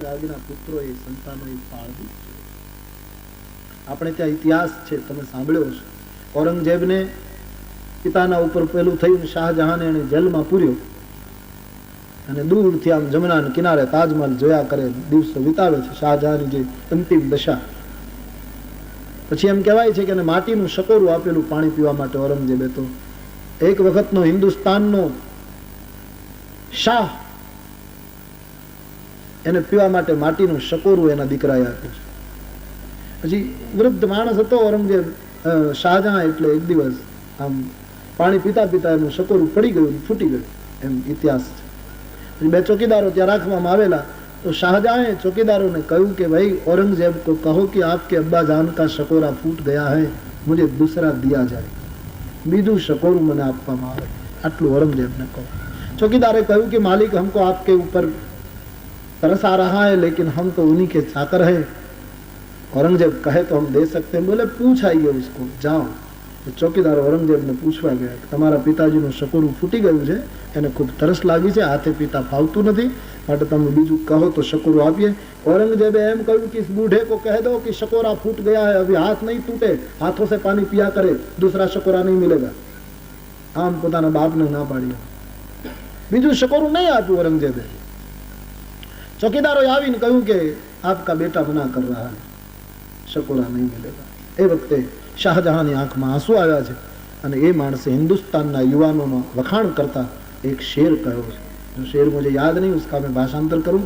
ત્યાગના પુત્રો એ સંતાનો એ પાળવું. આપણે ત્યાં ઇતિહાસ છે, તમે સાંભળ્યો હશે. ઔરંગઝેબને પિતાના ઉપર પેલું થયું, શાહજહાને એને જેલમાં પૂર્યો અને દૂરથી આમ જમનાના કિનારે તાજમહલ જોયા કરે, દિવસો વિતાવે છે. શાહજહાની જે અંતિમ દશા. પછી એમ કહેવાય છે કે એને માટીનું શકોરું આપેલું પાણી પીવા માટે. ઔરંગઝેબે તો એક વખતનો હિન્દુસ્તાનનો શાહ એને પીવા માટે માટીનું શકોરું એના દીકરાએ આપ્યું છે. પછી વૃદ્ધ માણસ હતો ઔરંગઝેબ, શાહજહાં, એટલે એક દિવસ આમ પાણી પીતા પીતા એનું શકોરું પડી ગયું, ફૂટી ગયું, એમ ઇતિહાસ છે. પછી બે ચોકીદારો ત્યાં રાખવામાં આવેલા, તો શાહજહાંએ ચોકીદારોને કહ્યું કે ભાઈ औरंगजेब को कहो कि आपके अब्बा जान का शकोरा फूट गया है, मुझे दूसरा दिया जाए, બીજું શકોરું મને આપવામાં આવે. આટલું औरंगजेब ने કહો. चौकीदारे કહ્યું कि मालिक हमको आपके ऊपर तरस आ रहा है, लेकिन हम तो उन्हीं के चाकर हैं. औरंगजेब कहे तो हम दे सकते हैं. बोले पूछ आइए उसको, जाओ. तो चौकीदार औरंगजेब ने पूछवा ગયા કે તમારા પિતાજીનું શકોરું ફૂટી ગયું છે, એને ખૂબ તરસ લાગી છે, હાથે પીતા ફાવતું નથી, માટે તમે બીજું કહો તો શકોરું આપીએ. औरंगजेबे એમ કહ્યું कि इस बूढ़े को कह दो कि शकोरा फूट गया है, अभी हाथ नहीं टूटे, हाथों से पानी पिया करे, दूसरा शकोरा नहीं मिलेगा. આમ પોતાના બાપને ના પાડી, બીજું શકોરું નહીં આપ્યું औरंगजेबे. ચોકીદારોએ આવીને કહ્યું કે આપકા બેટા મના કર રહા હૈ, શકોરા નહીં મિલેગા. એ વખતે શાહજહાંની આંખમાં આંસુ આવ્યા છે અને એ માણસે હિન્દુસ્તાનના યુવાનોનો વખાણ કરતા એક શેર કહ્યો છે. જો શેર મુझे યાદ નહીં, उसका मैं भाषांतर करूं.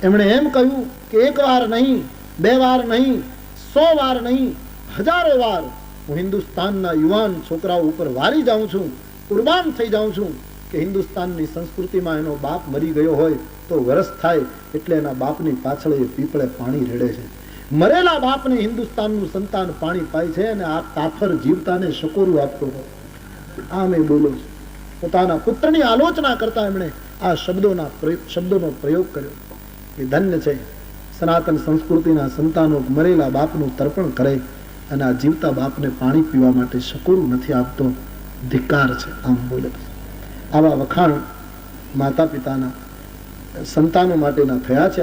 એમણે એમ કહ્યું કે એક વાર નહીં, બે વાર નહીં, 100 વાર નહીં, હજારો વાર હું હિન્દુસ્તાનના યુવાન છોકરાઓ ઉપર વારી જાઉં છું, કુરબાન થઈ જાઉં છું કે હિન્દુસ્તાનની સંસ્કૃતિમાં એનો બાપ મરી ગયો હોય તો વરસ થાય એટલે એના બાપની પાછળ એ પીપળે પાણી રેડે છે. મરેલા બાપને હિન્દુસ્તાનનું સંતાન પાણી પાય છે અને આ કાફર જીવતાને શકોરું આપતો હોય. આમ એ બોલો છે. પોતાના પુત્રની આલોચના કરતા એમણે આ શબ્દોનો પ્રયોગ કર્યો. એ ધન્ય છે સનાતન સંસ્કૃતિના સંતાનો મરેલા બાપનું તર્પણ કરે અને આ જીવતા બાપને પાણી પીવા માટે શકોરું નથી આપતો. ધિક્કાર છે. આમ બોલે. આવા વખાણ માતા પિતાના સંતાનો માટેના થયા છે.